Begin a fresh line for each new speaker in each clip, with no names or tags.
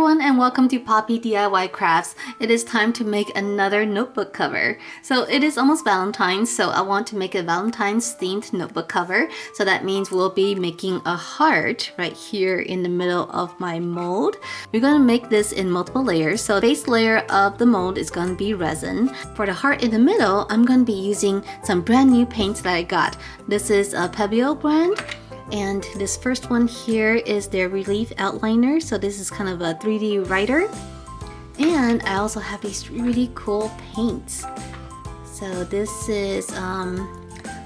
everyone and welcome to Poppy DIY Crafts. It is time to make another notebook cover. So it is almost Valentine's, so I want to make a Valentine's themed notebook cover. So that means we'll be making a heart right here in the middle of my mold. We're going to make this in multiple layers. So the base layer of the mold is going to be resin. For the heart in the middle, I'm going to be using some brand new paints that I got. This is a Pebeo brand. And this first one here is their relief outliner. So this is kind of a 3D writer. And I also have these really cool paints. So this is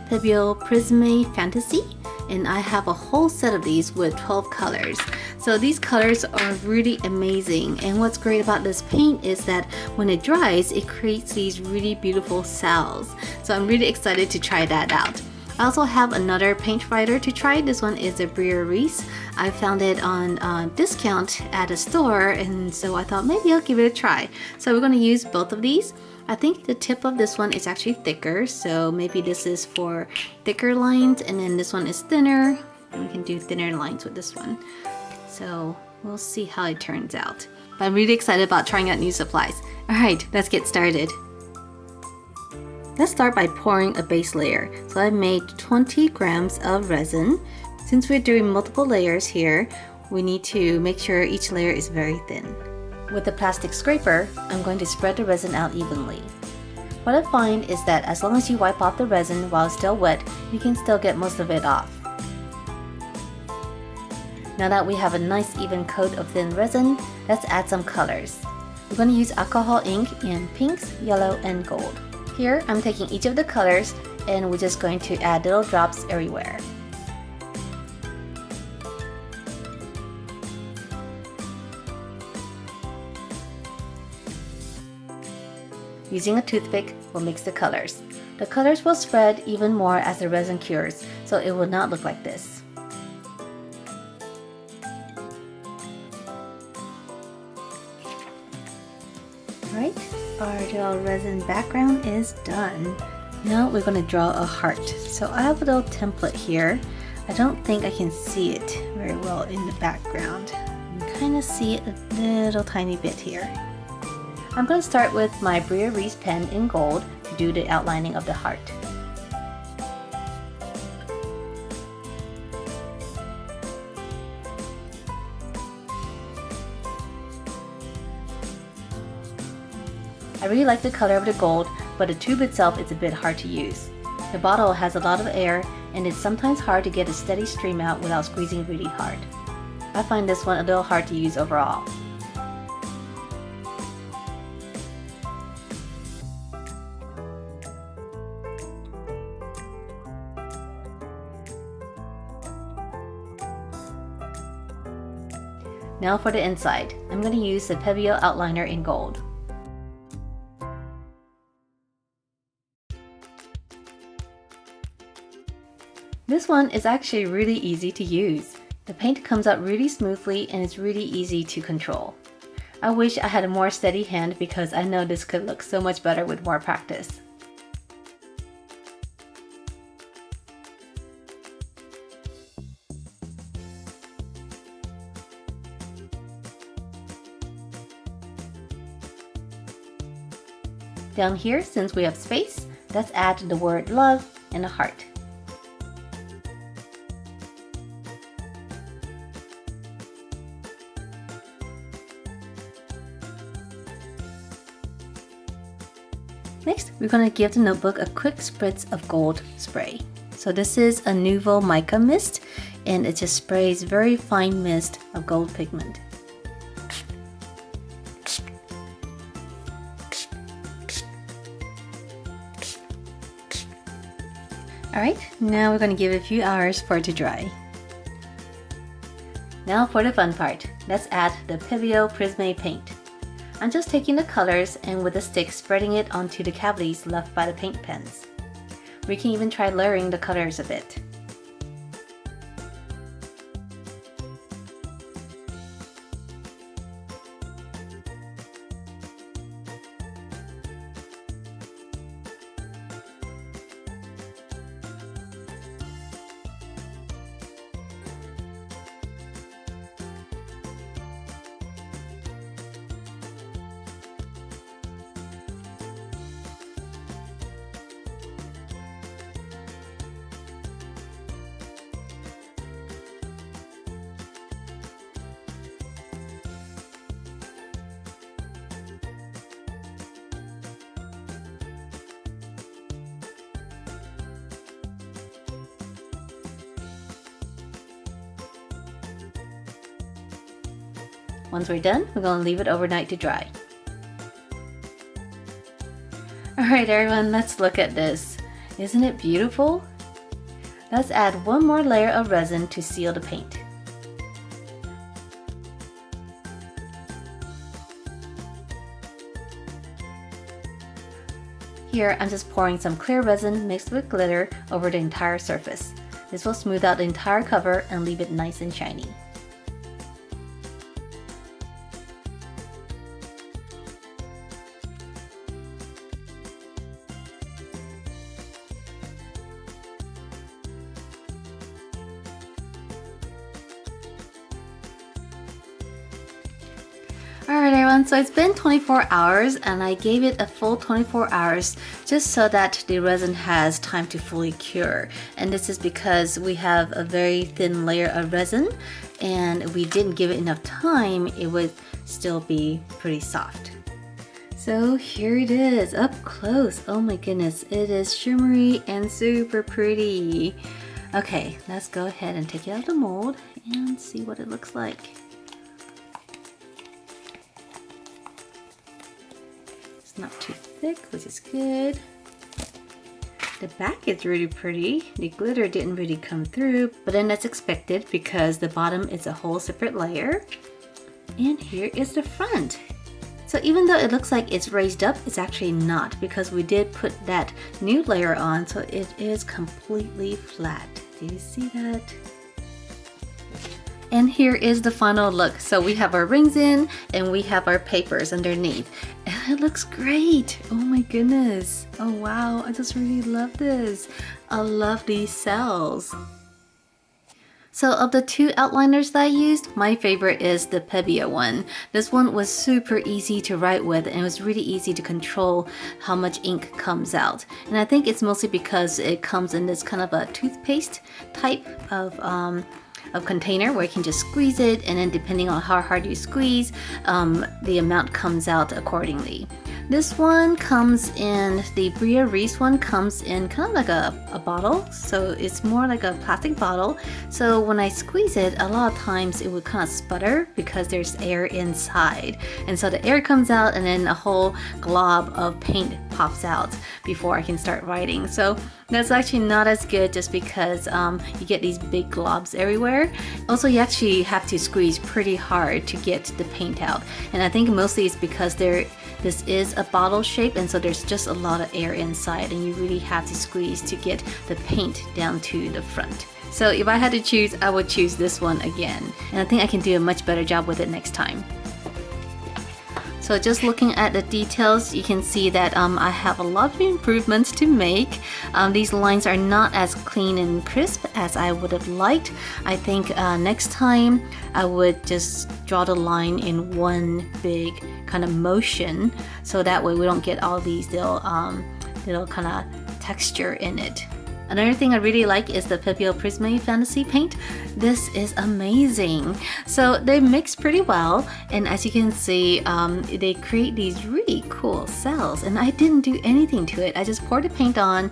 Pebeo Prisme Fantasy. And I have a whole set of these with 12 colors. So these colors are really amazing. And what's great about this paint is that when it dries, it creates these really beautiful cells. So I'm really excited to try that out. I also have another paint writer to try. This one is a Resin. I found it on discount at a store, and so I thought maybe I'll give it a try. So we're going to use both of these. I think the tip of this one is actually thicker, so maybe this is for thicker lines, and then this one is thinner. And we can do thinner lines with this one. So we'll see how it turns out. But I'm really excited about trying out new supplies. Alright, let's get started. Let's start by pouring a base layer. So I made 20 grams of resin. Since we're doing multiple layers here, we need to make sure each layer is very thin. With a plastic scraper, I'm going to spread the resin out evenly. What I find is that as long as you wipe off the resin while it's still wet, you can still get most of it off. Now that we have a nice even coat of thin resin, let's add some colors. We're going to use alcohol ink in pinks, yellow, and gold. Here, I'm taking each of the colors and we're just going to add little drops everywhere. Using a toothpick, we'll mix the colors. The colors will spread even more as the resin cures, so it will not look like this. Alright, our little resin background is done. Now we're going to draw a heart. So I have a little template here. I don't think I can see it very well in the background. You can kind of see it a little tiny bit here. I'm going to start with my Resin pen in gold to do the outlining of the heart. I really like the color of the gold, but the tube itself is a bit hard to use. The bottle has a lot of air, and it's sometimes hard to get a steady stream out without squeezing really hard. I find this one a little hard to use overall. Now for the inside, I'm going to use the Pebeo outliner in gold. This one is actually really easy to use. The paint comes out really smoothly and it's really easy to control. I wish I had a more steady hand because I know this could look so much better with more practice. Down here, since we have space, let's add the word love and a heart. Next, we're going to give the notebook a quick spritz of gold spray. So this is a Nuvo mica mist, and it just sprays very fine mist of gold pigment. Alright, now we're going to give it a few hours for it to dry. Now for the fun part, let's add the Pebeo Prisme paint. I'm just taking the colors and with a stick spreading it onto the cavities left by the paint pens. We can even try layering the colors a bit. Once we're done, we're going to leave it overnight to dry. Alright everyone, let's look at this. Isn't it beautiful? Let's add one more layer of resin to seal the paint. Here, I'm just pouring some clear resin mixed with glitter over the entire surface. This will smooth out the entire cover and leave it nice and shiny. Alright everyone, so it's been 24 hours and I gave it a full 24 hours just so that the resin has time to fully cure. And this is because we have a very thin layer of resin and if we didn't give it enough time, it would still be pretty soft. So here it is, up close. Oh my goodness, it is shimmery and super pretty. Okay, let's go ahead and take it out of the mold and see what it looks like. Not too thick, which is good. The back is really pretty. The glitter didn't really come through, but then that's expected because the bottom is a whole separate layer. And here is the front. So even though it looks like it's raised up, it's actually not because we did put that new layer on, so it is completely flat. Do you see that? And here is the final look. So we have our rings in and we have our papers underneath. And it looks great. Oh my goodness. Oh wow, I just really love this. I love these cells. So of the two outliners that I used, my favorite is the Pebeo one. This one was super easy to write with and it was really easy to control how much ink comes out. And I think it's mostly because it comes in this kind of a toothpaste type of container where you can just squeeze it, and then depending on how hard you squeeze, the amount comes out accordingly. This one comes in, the Bria Reese one comes in kind of like a bottle, so it's more like a plastic bottle. So when I squeeze it, a lot of times it would kind of sputter because there's air inside. And so the air comes out and then a whole glob of paint pops out before I can start writing. So that's actually not as good just because you get these big globs everywhere. Also, you actually have to squeeze pretty hard to get the paint out. And I think mostly it's because this is a bottle shape and so there's just a lot of air inside and you really have to squeeze to get the paint down to the front. So if I had to choose, I would choose this one again. And I think I can do a much better job with it next time. So just looking at the details, you can see that I have a lot of improvements to make. These lines are not as clean and crisp as I would have liked. I think next time I would just draw the line in one big kind of motion, so that way we don't get all these little kind of texture in it. Another thing I really like is the Pebeo Prisme Fantasy paint. This is amazing. So they mix pretty well, and as you can see, they create these really cool cells, and I didn't do anything to it. I just poured the paint on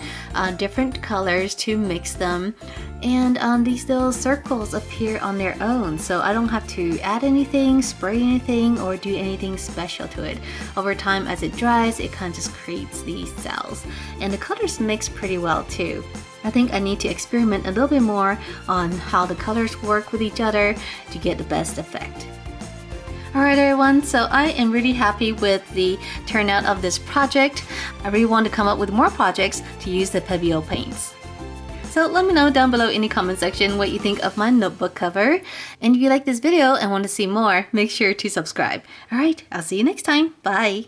different colors to mix them, and these little circles appear on their own. So I don't have to add anything, spray anything, or do anything special to it. Over time, as it dries, it kind of just creates these cells. And the colors mix pretty well too. I think I need to experiment a little bit more on how the colors work with each other to get the best effect. Alright everyone, so I am really happy with the turnout of this project. I really want to come up with more projects to use the Pebeo paints. So let me know down below in the comment section what you think of my notebook cover. And if you like this video and want to see more, make sure to subscribe. Alright, I'll see you next time. Bye!